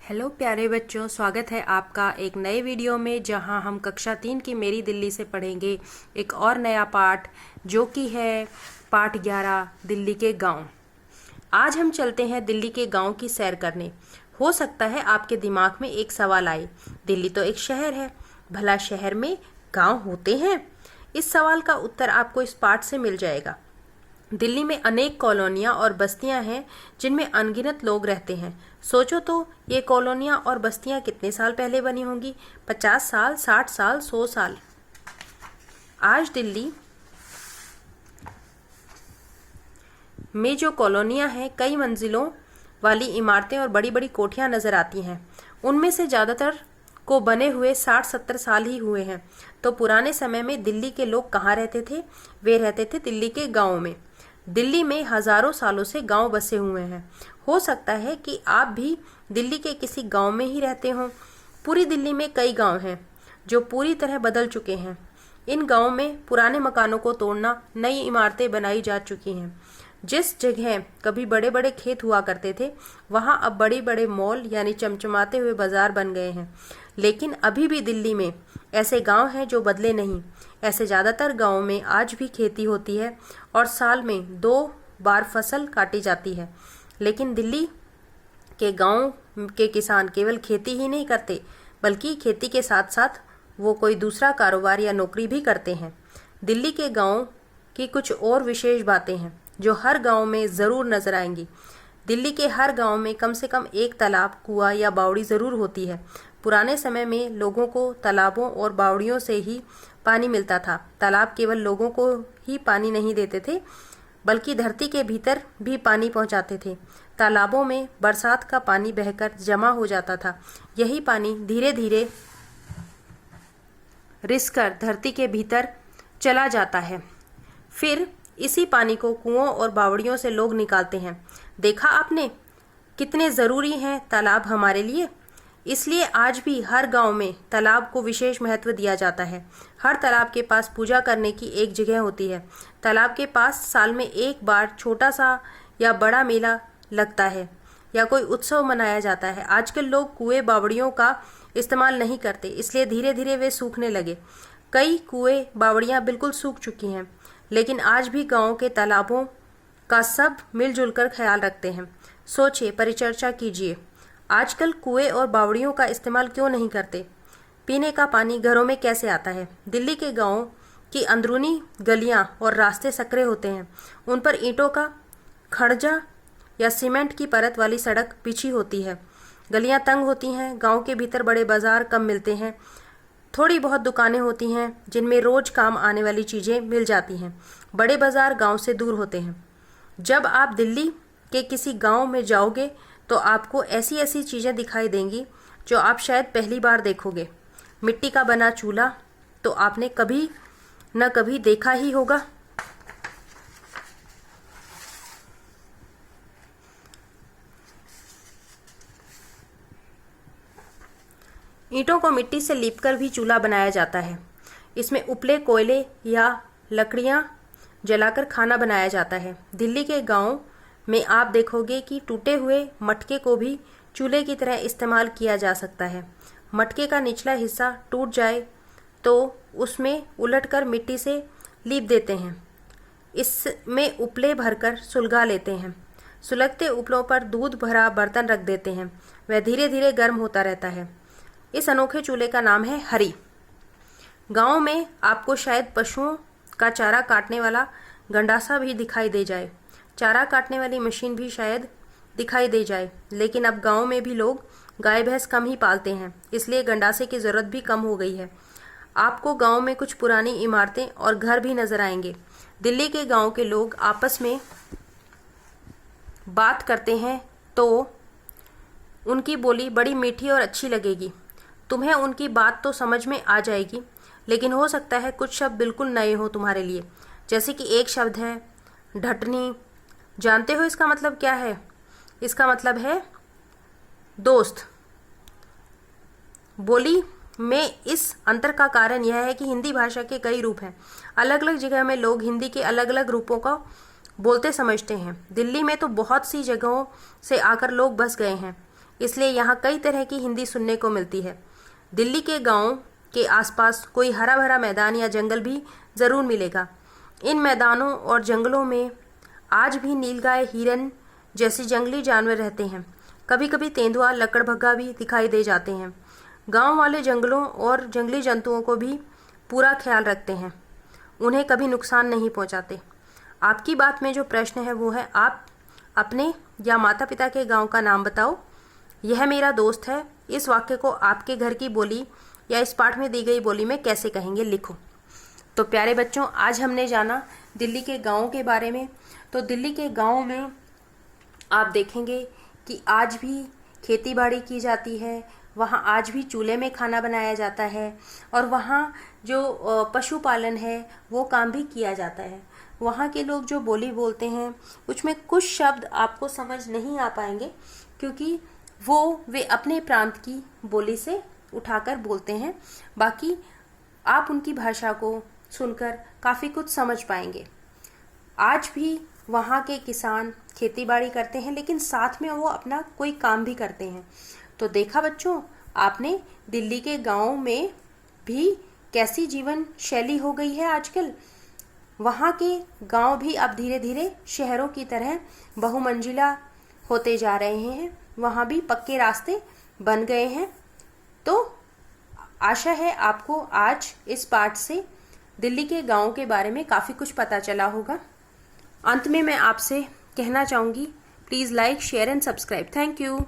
Hello प्यारे बच्चों, स्वागत है आपका एक नए वीडियो में जहां हम कक्षा 3 की मेरी दिल्ली से पढ़ेंगे एक और नया पाठ जो कि है पाठ 11 दिल्ली के गांव। आज हम चलते हैं दिल्ली के गांव की सैर करने। हो सकता है आपके दिमाग में एक सवाल आए, दिल्ली तो एक शहर है, भला शहर में गांव होते हैं? इस सवाल का उत्तर आपको इस पाठ से मिल जाएगा। दिल्ली में अनेक कॉलोनियां और बस्तियां हैं जिनमें अनगिनत लोग रहते हैं। सोचो तो ये कॉलोनियां और बस्तियां कितने साल पहले बनी होंगी? 50 साल, 60 साल, 100 साल। आज दिल्ली में जो कॉलोनियां हैं, कई मंजिलों वाली इमारतें और बड़ी बड़ी कोठियां नजर आती हैं। उनमें से ज़्यादातर को बने हुए 60-70 साल ही हुए हैं। तो पुराने समय में दिल्ली के लोग कहाँ रहते थे? वे रहते थे दिल्ली के गाँव में। दिल्ली में हजारों सालों से गांव बसे हुए हैं। हो सकता है कि आप भी दिल्ली के किसी गांव में ही रहते हों। पूरी दिल्ली में कई गांव हैं जो पूरी तरह बदल चुके हैं। इन गांवों में पुराने मकानों को तोड़ना, नई इमारतें बनाई जा चुकी हैं। जिस जगह कभी बड़े बड़े खेत हुआ करते थे, वहां अब बड़े बड़े मॉल यानी चमचमाते हुए बाजार बन गए हैं। लेकिन अभी भी दिल्ली में ऐसे गांव हैं जो बदले नहीं। ऐसे ज़्यादातर गांवों में आज भी खेती होती है और साल में 2 बार फसल काटी जाती है। लेकिन दिल्ली के गांव के किसान केवल खेती ही नहीं करते, बल्कि खेती के साथ साथ वो कोई दूसरा कारोबार या नौकरी भी करते हैं। दिल्ली के गांव की कुछ और विशेष बातें हैं जो हर गांव में ज़रूर नज़र आएंगी। दिल्ली के हर गांव में कम से कम एक तालाब, कुआं या बावड़ी ज़रूर होती है। पुराने समय में लोगों को तालाबों और बावड़ियों से ही पानी मिलता था। तालाब केवल लोगों को ही पानी नहीं देते थे, बल्कि धरती के भीतर भी पानी पहुंचाते थे। तालाबों में बरसात का पानी बहकर जमा हो जाता था। यही पानी धीरे धीरे रिसकर धरती के भीतर चला जाता है। फिर इसी पानी को कुओं और बावड़ियों से लोग निकालते हैं। देखा आपने कितने ज़रूरी हैं तालाब हमारे लिए। इसलिए आज भी हर गांव में तालाब को विशेष महत्व दिया जाता है। हर तालाब के पास पूजा करने की एक जगह होती है। तालाब के पास साल में एक बार छोटा सा या बड़ा मेला लगता है या कोई उत्सव मनाया जाता है। आजकल लोग कुएं बावड़ियों का इस्तेमाल नहीं करते, इसलिए धीरे धीरे वे सूखने लगे। कई कुएं बावड़ियाँ बिल्कुल सूख चुकी हैं, लेकिन आज भी गाँव के तालाबों का सब मिलजुल कर ख्याल रखते हैं। सोचिए, परिचर्चा कीजिए, आजकल कुएं और बावड़ियों का इस्तेमाल क्यों नहीं करते? पीने का पानी घरों में कैसे आता है? दिल्ली के गांवों की अंदरूनी गलियां और रास्ते संकरे होते हैं। उन पर ईंटों का खड़जा या सीमेंट की परत वाली सड़क बिछी होती है। गलियां तंग होती हैं। गांव के भीतर बड़े बाजार कम मिलते हैं। थोड़ी बहुत दुकानें होती हैं जिनमें रोज काम आने वाली चीज़ें मिल जाती हैं। बड़े बाजार गाँव से दूर होते हैं। जब आप दिल्ली के किसी गाँव में जाओगे तो आपको ऐसी ऐसी चीज़ें दिखाई देंगी जो आप शायद पहली बार देखोगे। मिट्टी का बना चूल्हा तो आपने कभी न कभी देखा ही होगा। ईंटों को मिट्टी से लीपकर भी चूल्हा बनाया जाता है। इसमें उपले कोयले या लकड़ियाँ जलाकर खाना बनाया जाता है। दिल्ली के गाँव में आप देखोगे कि टूटे हुए मटके को भी चूल्हे की तरह इस्तेमाल किया जा सकता है। मटके का निचला हिस्सा टूट जाए तो उसमें उलटकर मिट्टी से लीप देते हैं। इसमें उपले भरकर सुलगा लेते हैं। सुलगते उपलों पर दूध भरा बर्तन रख देते हैं। वह धीरे धीरे गर्म होता रहता है। इस अनोखे चूल्हे का नाम है हरी। गाँव में आपको शायद पशुओं का चारा काटने वाला गंडासा भी दिखाई दे जाए। चारा काटने वाली मशीन भी शायद दिखाई दे जाए। लेकिन अब गांव में भी लोग गाय भैंस कम ही पालते हैं, इसलिए गंडासे की ज़रूरत भी कम हो गई है। आपको गांव में कुछ पुरानी इमारतें और घर भी नज़र आएंगे। दिल्ली के गांव के लोग आपस में बात करते हैं तो उनकी बोली बड़ी मीठी और अच्छी लगेगी। तुम्हें उनकी बात तो समझ में आ जाएगी, लेकिन हो सकता है कुछ शब्द बिल्कुल नए हो तुम्हारे लिए। जैसे कि एक शब्द है ढटनी। जानते हो इसका मतलब क्या है? इसका मतलब है दोस्त। बोली में इस अंतर का कारण यह है कि हिंदी भाषा के कई रूप हैं। अलग अलग जगह में लोग हिंदी के अलग अलग रूपों को बोलते समझते हैं। दिल्ली में तो बहुत सी जगहों से आकर लोग बस गए हैं। इसलिए यहाँ कई तरह की हिंदी सुनने को मिलती है। दिल्ली के गाँव के आसपास कोई हरा भरा मैदान या जंगल भी ज़रूर मिलेगा। इन मैदानों और जंगलों में आज भी नीलगाय, हिरन जैसे जंगली जानवर रहते हैं। कभी कभी तेंदुआ, लकड़बग्घा भी दिखाई दे जाते हैं। गांव वाले जंगलों और जंगली जंतुओं को भी पूरा ख्याल रखते हैं, उन्हें कभी नुकसान नहीं पहुंचाते। आपकी बात में जो प्रश्न है वो है, आप अपने या माता पिता के गांव का नाम बताओ। यह मेरा दोस्त है। इस वाक्य को आपके घर की बोली या इस पाठ में दी गई बोली में कैसे कहेंगे, लिखो। तो प्यारे बच्चों, आज हमने जाना दिल्ली के गाँव के बारे में। तो दिल्ली के गाँव में आप देखेंगे कि आज भी खेती बाड़ी की जाती है, वहाँ आज भी चूल्हे में खाना बनाया जाता है और वहाँ जो पशुपालन है वो काम भी किया जाता है। वहाँ के लोग जो बोली बोलते हैं उसमें कुछ शब्द आपको समझ नहीं आ पाएंगे, क्योंकि वे अपने प्रांत की बोली से उठाकर बोलते हैं। बाकी आप उनकी भाषा को सुनकर काफ़ी कुछ समझ पाएंगे। आज भी वहाँ के किसान खेती बाड़ी करते हैं, लेकिन साथ में वो अपना कोई काम भी करते हैं। तो देखा बच्चों, आपने दिल्ली के गाँव में भी कैसी जीवन शैली हो गई है आजकल। वहाँ के गांव भी अब धीरे धीरे शहरों की तरह बहुमंजिला होते जा रहे हैं। वहाँ भी पक्के रास्ते बन गए हैं। तो आशा है आपको आज इस पाठ से दिल्ली के गाँव के बारे में काफ़ी कुछ पता चला होगा। अंत में मैं आपसे कहना चाहूँगी, please like, share and subscribe. Thank you.